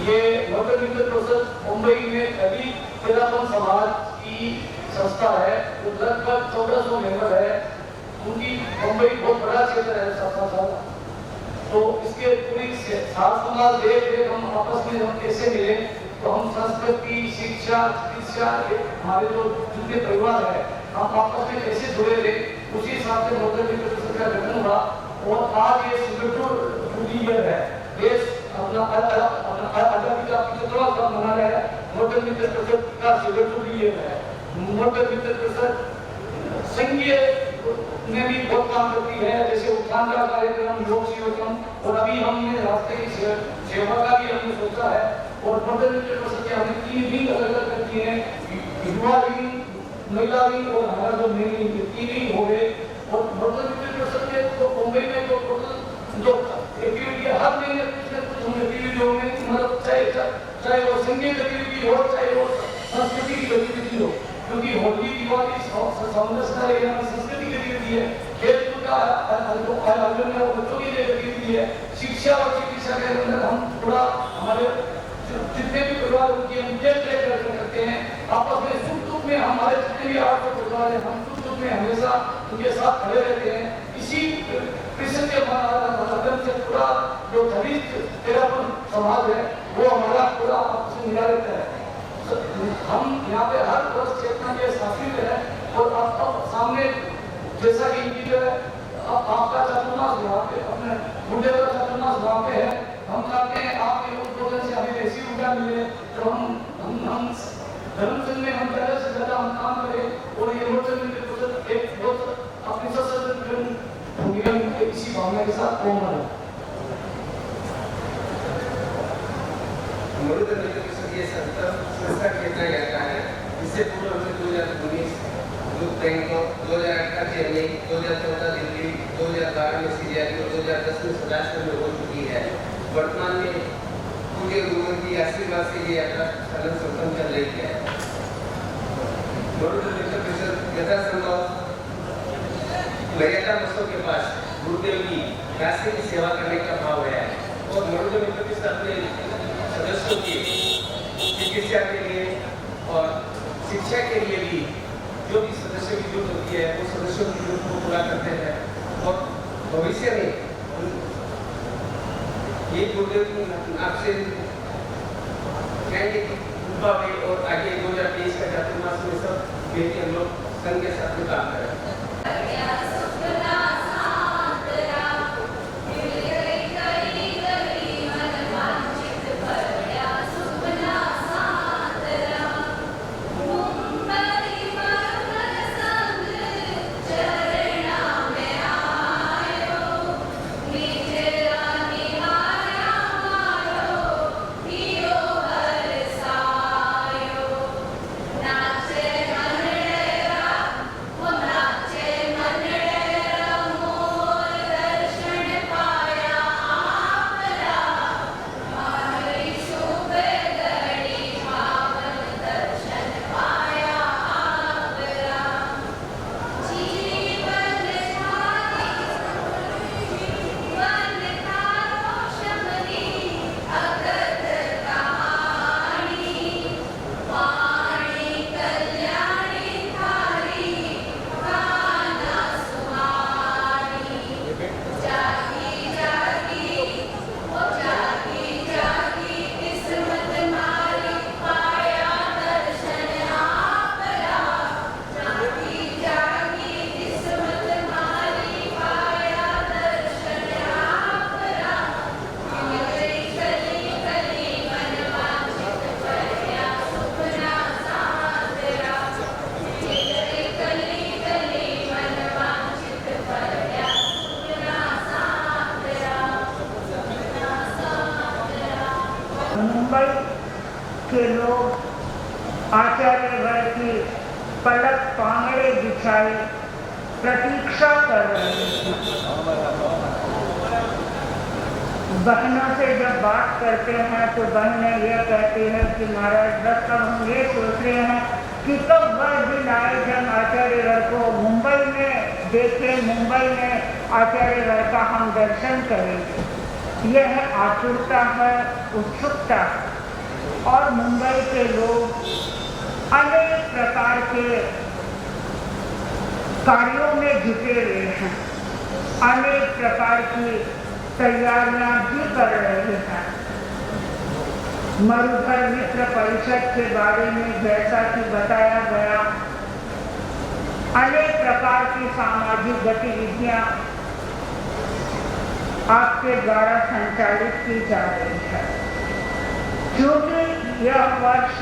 ये मोटर मित्र परिषद मुंबई में अभी तेरापन समाज की संस्था है, जो लगभग 1400 मेंबर है। उनकी मुंबई बहुत बड़ा क्षेत्र है, 7 साल। तो इसके पूरी सात समाज देख हम आपस में हम कैसे मिले, तो हम संस्कृति, शिक्षा, चिकित्सा, हमारे जो जितने परिवार है, हम आपस में कैसे जुड़े रहे, उसी हिसाब से मोटर मित्र परिषद का गठन हुआ। और आज ये 72 ईयर है, देश अपना आजादी का 75वां साल मना रहा है। मोटर मित्र परिषद का 72 ईयर है। मोटर मित्र परिषद संघीय में भी बहुत काम करती है, जैसे उत्थान का कार्यक्रम, योग शिविरम, और अभी हमने रास्ते की सेवा का भी हमने सोचा है। और मोटर मित्र परिषद के हमने 3 विंग अलग अलग करती है, युवा विंग, महिला विंग और हमारा जो मेन विंग, 3 विंग हो गए। और मोटर मित्र परिषद के तो मुंबई में तो टोटल जो एक्टिविटी हर महीने कुछ हम एक्टिविटी होंगे, मतलब चाहे वो संगीत गतिविधि हो, चाहे वो संस्कृति की गतिविधि हो, क्योंकि होली, दिवाली, संस्कृति की गतिविधि है। खेलकूद का आयोजन है, वो बच्चों की गतिविधि है। शिक्षा और चिकित्सा के अंदर हम थोड़ा हमारे जितने भी परिवार उनकी हम देख रेख करते हैं। आपस में सुख दुख में हमारे जितने भी 800 परिवार है, हम सुख दुख में हमेशा उनके साथ खड़े रहते हैं। इसी कृष्ण के माध्यम से पूरा जो दलित तेरापन समाज है, वो हमारा पूरा आपस में मिला रहता है। हम यहाँ पे हर वर्ष चेतना के शासित है। और अब सामने जैसा कि इंजीनियर आपका चतुर्मास वहाँ पे अपने मुंडे का चतुर्मास वहाँ पे है, हम चाहते हैं आपके उद्बोधन से हमें ऐसी ऊर्जा मिले, तो हम धर्म संघ में हम ज़्यादा से ज़्यादा हम काम करें। और ये मोटर मित्र परिषद एक बहुत अपनी सशस्त्र भूमिका में इसी भावना के साथ कोमल है। मोटर मित्र परिषद ये संस्था कितना जाता है, इससे पूर्व हमने 2019 बैंकॉक, 2018 चेन्नई, 2014 दिल्ली, 2012 में सीरियाली और 2010 में सदाशरण में हो चुकी है। वर्तमान में पूज्य गुरुओं की आशीर्वाद से ये यात्रा सफल संपन्न कर रही है। मोटर मित्र परिषद यथासंभव मर्यादा बसों के पास गुरुदेव की रास्ते की सेवा करने का भाव है। और मोटर मित्र परिषद अपने सदस्यों की चिकित्सा के लिए और शिक्षा के लिए भी जो भी सदस्यों की जरूरत होती है, वो सदस्यों की जरूरत को पूरा करते हैं। और भविष्य में ये गुरुदेव आपसे कहेंगे कि कृपा में और आगे 2023 का चातुर्मास में सब बेटी हम लोग संघ के साथ में काम करें। मुंबई के लोग आचार्य वर्ग की पलक पांगड़े बिछाए प्रतीक्षा कर रहे थे। बहनों से जब बात करते हैं तो बहनें यह कहती हैं कि महाराज बस अब हम ये सोच रहे हैं कि कब वह दिन आए जब आचार्य वर्ग को मुंबई में देखें, मुंबई में आचार्य वर्ग का हम दर्शन करेंगे। यह आतुरता है, उत्सुकता है। और मुंबई के लोग अनेक प्रकार के कार्यों में जुटे हुए हैं, अनेक प्रकार की तैयारियां भी कर रहे हैं। मरुधर मित्र परिषद के बारे में जैसा कि बताया गया, अनेक प्रकार की सामाजिक गतिविधियां आपके द्वारा संचालित की जा रही है। क्योंकि यह वर्ष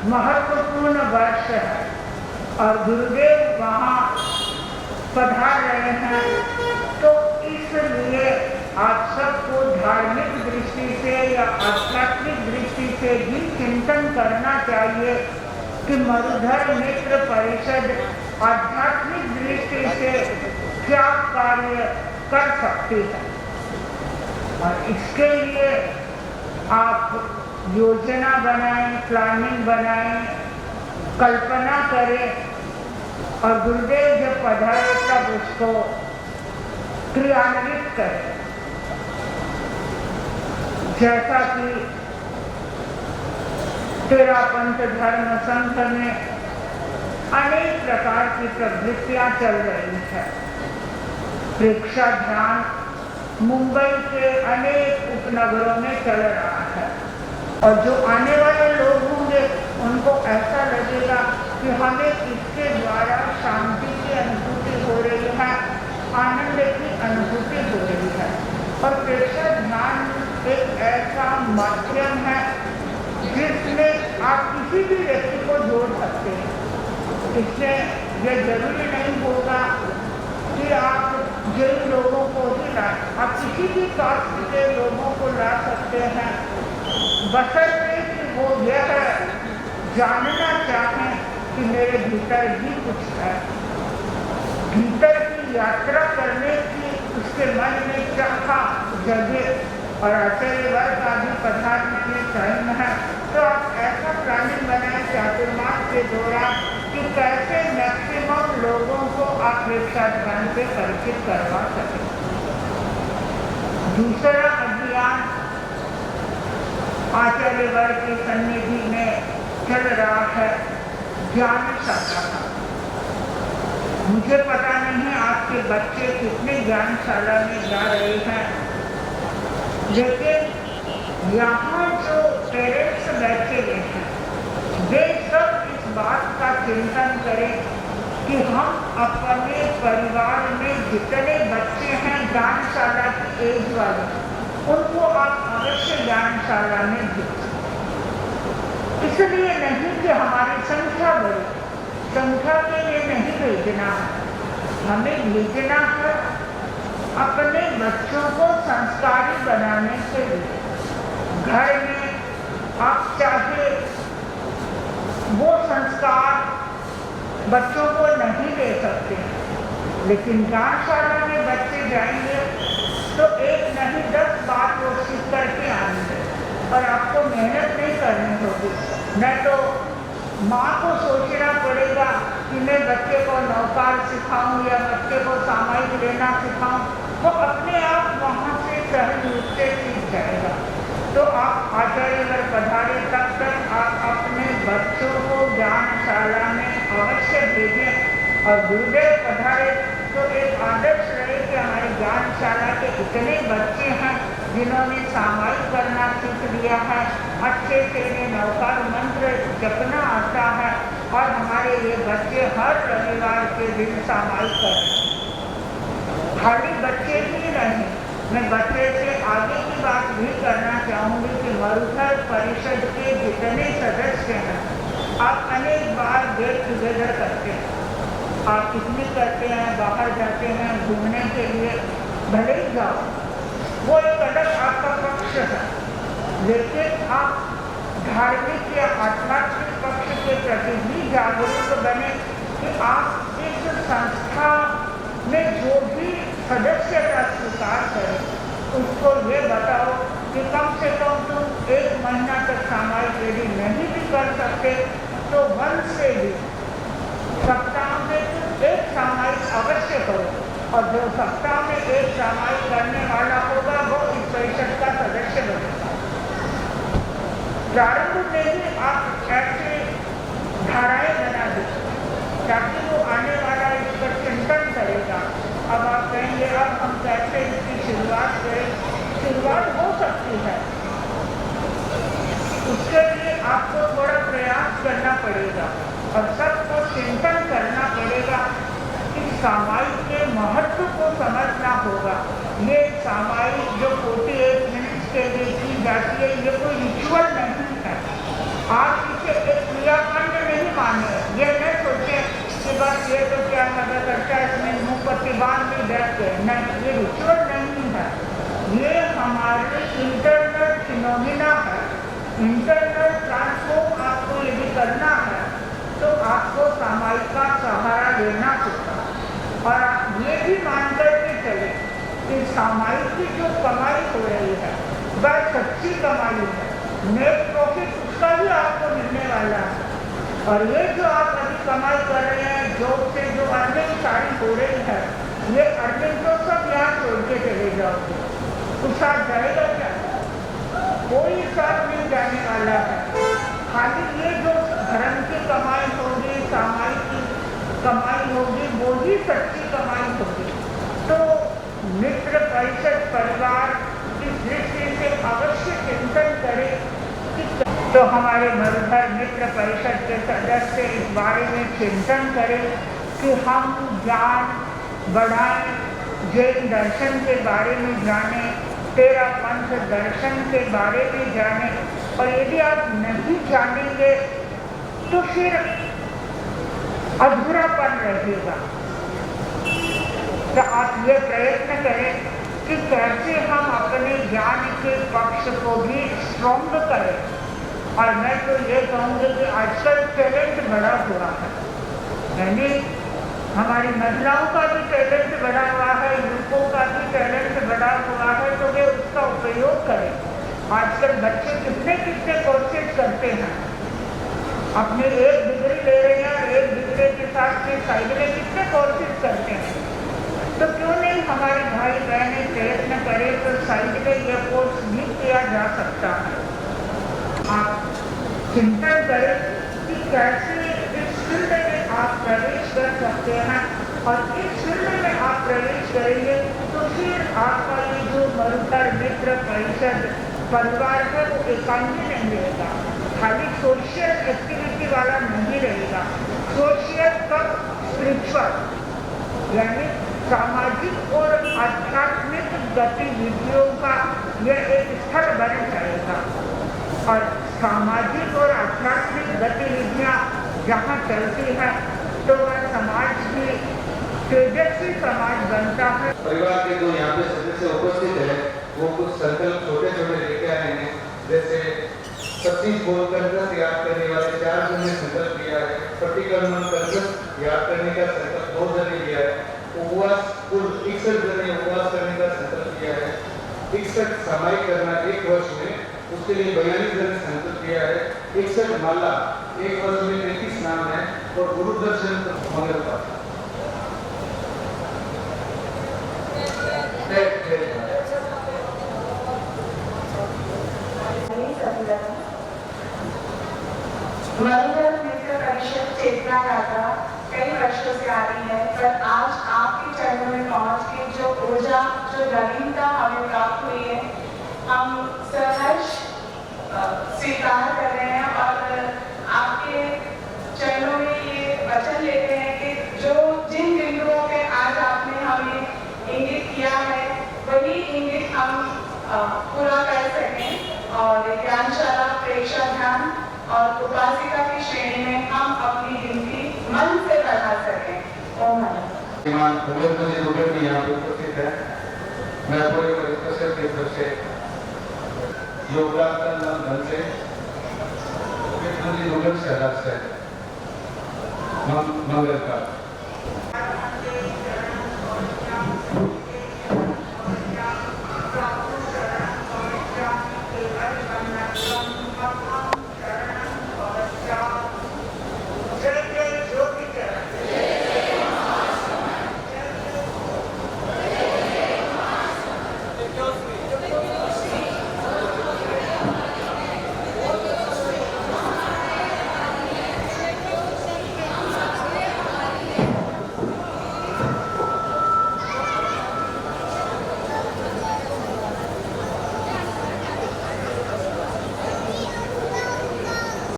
महत्वपूर्ण वर्ष है और गुरुदेव वहाँ पधार रहे हैं, तो इसलिए आप सबको धार्मिक दृष्टि से या आध्यात्मिक दृष्टि से भी चिंतन करना चाहिए कि मरुधर मित्र परिषद आध्यात्मिक दृष्टि से क्या कार्य कर सकती है। और इसके लिए आप योजना बनाएं, प्लानिंग बनाएं, कल्पना करें और गुरुदेव जब पधारे तब उसको क्रियान्वित करें। जैसा कि तेरापंथ धर्म संघ में अनेक प्रकार की प्रवृत्तियां चल रही है। प्रेक्षा ध्यान मुंबई के अनेक उपनगरों में चल रहा है और जो आने वाले लोग होंगे उनको ऐसा लगेगा कि हमें इसके द्वारा शांति की अनुभूति हो रही है, आनंद की अनुभूति हो रही है। और प्रेक्षा ध्यान एक ऐसा माध्यम है जिसमें आप किसी भी व्यक्ति को जोड़ सकते हैं। इसमें यह जरूरी नहीं होगा कि आप जिन लोगों को ही लाएं, आप किसी भी कास्ट के लोगों को ला सकते हैं, बशर्ते कि वो यह जानना चाहें कि मेरे भीतर भी कुछ है। भीतर की यात्रा करने की उसके मन में चाह जगे और आचार्य वर्ग का भी पधारने में टाइम है, तो आप ऐसा प्लानिंग बनाएं चातुर्मास के दौरान कि कैसे मैक्सिमम लोगों को आप प्रेक्षा ध्यान से परिचित करवा सकें। दूसरा अभियान आचार्य वर्ग की सन्निधि में चल रहा है ज्ञान शाखा का। मुझे पता नहीं है आपके बच्चे कितने ज्ञानशाला में जा रहे हैं, लेकिन यहाँ जो पेरेंट्स बैठे हुए हैं वे सब इस बात का चिंतन करें कि हम अपने परिवार में जितने बच्चे हैं ज्ञानशाला की एज वाले, उनको आप अवश्य ज्ञानशाला में भेजें। इसलिए नहीं कि हमारी संख्या बढ़े, संख्या के लिए नहीं भेजना है, हमें भेजना है अपने बच्चों को संस्कारी बनाने के लिए। घर में आप चाहे वो संस्कार बच्चों को नहीं दे सकते, लेकिन ज्ञानशाला में बच्चे जाएंगे तो एक नहीं 10 बात वो सीख करके आएंगे और आपको मेहनत नहीं करनी होगी। न तो माँ को सोचना पड़ेगा कि मैं बच्चे को नौकार सिखाऊं या बच्चे को सामायिक लेना सिखाऊं, वो अपने आप वहाँ से सहज रूप से सीख जाएगा। तो आप आचार्य वर्ग पधारे तब तक आप अपने बच्चों को ज्ञानशाला में अवश्य भेजें और गुरुदेव पधारे तो एक आदर्श रहे कि हमारी ज्ञानशाला के इतने बच्चे हैं जिन्होंने सामायिक करना सीख लिया है, अच्छे से नौकार मंत्र जपना आता है और हमारे ये बच्चे हर रविवार के दिन सामायिक करें। खाली बच्चे ही नहीं, मैं बच्चे से आगे की बात भी करना चाहूँगी कि मरुधर परिषद के जितने सदस्य हैं आप अनेक बार गेट टुगेदर करते हैं, आप पिकनिक करते हैं, बाहर जाते हैं घूमने के लिए, भले ही जाओ, वो एक अलग आपका पक्ष है, लेकिन आप धार्मिक या आध्यात्मिक पक्ष के प्रति भी जागरूक बने कि आप इस संस्था में जो भी सदस्यता स्वीकार करें उसको ये बताओ कि कम से कम तुम 1 महीना तक सामायिक यदि नहीं भी कर सकते तो 1 से भी सप्ताह में तुम 1 सामायिक अवश्य करो और जो सप्ताह में 1 सामायिक करने वाला होगा वो इस परिषद का सदस्य बनेगा। प्रारंभ में ही आप ऐसे धाराएं बना दें ताकि वो आने वाला इस पर चिंतन करेगा। अब आप कहेंगे अब हम कैसे इसकी शुरुआत करें? शुरुआत हो सकती है, उसके लिए आपको थोड़ा प्रयास करना पड़ेगा और सबको चिंतन करना पड़ेगा कि सामायिक के महत्व को समझना होगा। ये सामायिक जो 48 मिनट के लिए की जाती है, ये कोई रिचुअल नहीं है। आप इसे एक क्रियाखंड नहीं माने, ये न सोचे कि बस ये तो क्या मदद करता है, इसमें मुंह प्रतिबान भी बैठ गए। नहीं, ये रिचुअल नहीं है, ये हमारे इंटरनल फिनोमिना है। इंटरनल ट्रांसफॉर्म आपको यदि करना है तो आपको सामायिक का सहारा लेना होगा। और आप ये भी मान करके चले कि सामायिक की जो कमाई हो रही है वह सच्ची कमाई है, नेट प्रॉफिट उसका भी आपको मिलने वाला है। और ये जो आप अभी कमाई कर रहे हैं, जॉब से जो अर्निंग सारी हो रही है, ये अर्निंग तो सब यहाँ छोड़ के चले जाओगे, तो साथ जाएगा क्या? कोई साथ नहीं जाने वाला है। खाली ये जो धर्म की कमाई होगी, सामायिक की कमाई होगी, वो ही सच्ची कमाई होगी। तो मित्र परिषद परिवार की दृष्टि से अवश्य चिंतन करें कि तो हमारे मरुधर मित्र परिषद के सदस्य इस बारे में चिंतन करें कि हम ज्ञान बढ़ाएं, जैन दर्शन के बारे में जानें, तेरा पंथ दर्शन के बारे में जाने। और यदि आप नहीं जानेंगे तो फिर अधूरापन रहेगा। तो आप ये प्रयत्न करें कि कैसे हम अपने ज्ञान के पक्ष को भी स्ट्रॉन्ग करें। और मैं तो ये कहूँगी कि आजकल टैलेंट बढ़ा हुआ है, यानी हमारी महिलाओं का भी टैलेंट बढ़ा हुआ है, युवकों का भी टैलेंट बढ़ा हुआ है, तो वे उसका उपयोग करें। आजकल बच्चे कितने कितने कोर्सेज करते हैं, अपने एक डिग्री ले रहे हैं, एक डिग्री के साथ के साइड में कितने कोर्सेज करते हैं। तो क्यों नहीं हमारे भाई बहनें प्रयत्न करें तो साइड में यह कोर्स भी किया जा सकता है। आप चिंतन करें कि कैसे इस फील्ड में आप प्रवेश कर सकते हैं, और इस फील्ड में आप प्रवेश करेंगे तो फिर आपका ये जो मरुधर मित्र परिषद परिवार है वो एकांगी नहीं रहेगा, खाली सोशल एक्टिविटी वाला नहीं रहेगा। सोशल कब स्पिरिचुअल, यानी सामाजिक और आध्यात्मिक गतिविधियों का यह एक स्थल बन जाएगा। और सामाजिक और आध्यात्मिक गतिविधियाँ जहाँ चलती है तो वह समाज की तेजस्वी समाज बनता है। परिवार के जो यहाँ पे सदस्य उपस्थित है वो कुछ संकल्प छोटे छोटे लेके आए हैं। जैसे 25 बोल कंकस याद करने वाले 4 जन ने संकल्प लिया है, प्रतिक्रमण कंकस याद करने का संकल्प 2 जन ने लिया है, उपवास कुल 61 जन ने उपवास करने का संकल्प लिया है, 61 सामायिक करना 1 वर्ष में, उसके लिए 42 जन ने संकल्प लिया है, 61 माला 1 वर्ष में 33 नाम है, और गुरु दर्शन मंगल का मरुधर मित्र परिषद चेतना यात्रा कई वर्षों से आ रही है, पर आज आपके चरणों में पहुंच के जो ऊर्जा, जो नवीनता हमें प्राप्त हुई है, हम सहर्ष स्वीकार कर रहे हैं और आपके चरणों में ये वचन लेते हैं कि जो जिन बिंदुओं पे आज आपने हमें इंगित किया है वही इंगित हम पूरा कर सकें और ज्ञानशाला, प्रेक्षा ध्यान और उपासिका की श्रेणी में हम अपनी गिनती मन से बढ़ा सकें। ओम नमः। श्रीमान भगवत जी रुगल भी यहाँ पे उपस्थित है। मैं पूरे परिषद की तरफ से योगदान करना धन से रुगल शहर से मंगल का